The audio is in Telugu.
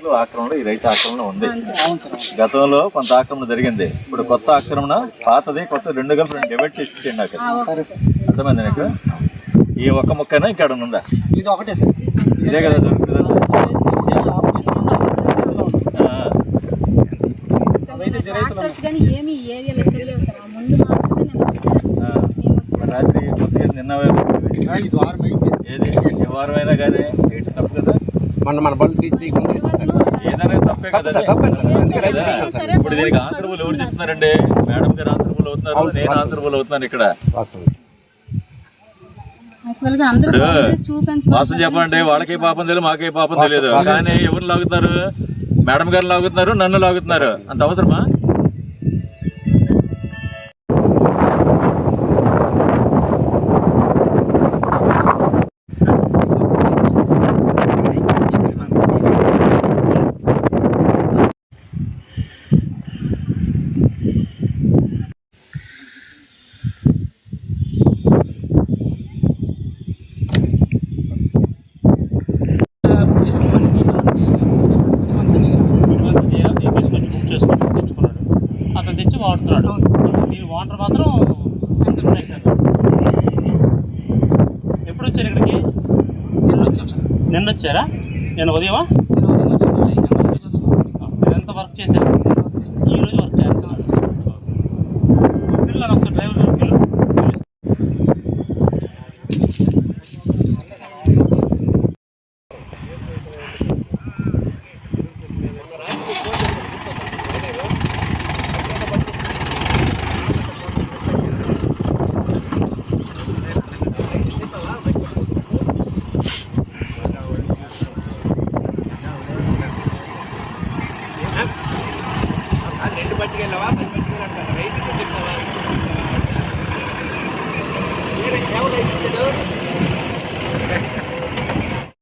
ఫీట్లు ఆక్రమణ ఈ రైతు ఆక్రమణ ఉంది. గతంలో కొంత ఆక్రమణ జరిగింది. ఇప్పుడు కొత్త ఆక్రమణ, పాతది కొత్త రెండు కలిపి డివైడ్ చేసి ఇచ్చేయండి నాకు. అర్థమైంది నీకు? ఈ ఒక్క ముక్కైనా ఇక్కడ ఉందా? ఇది ఒకటే సార్. ఇదే కదా దొరుకుతుంది. రాత్రి కొద్దిగా నిన్న ఏది ఏ వారం అయినా కానీ ఏంటి తప్పు కదా. మన బళ్ళు సీజ్ చేయకుండా ఏదైనా తప్పే కదా. ఇప్పుడు దీనికి ఆన్సరబుల్ ఎవరు చెప్తున్నారండి? మేడం గారు ఆన్సరబుల్ అవుతున్నారు, నేను ఆన్సరబుల్ అవుతున్నాను. ఇక్కడ వాస్తవం చెప్పండి, వాళ్ళకి పాపం తెలియదు, మాకే పాపం తెలియదు. కానీ ఎవరు లాగుతున్నారు? మేడం గారు లాగుతున్నారు, నన్ను లాగుతున్నారు. అంత అవసరమా? అతను తెచ్చి వాడుతున్నాడు. మీరు వాటర్ మాత్రం ఎప్పుడు వచ్చారు ఇక్కడికి? నిన్న వచ్చాం సార్. నిన్న వచ్చారా? నేను ఉదయమా?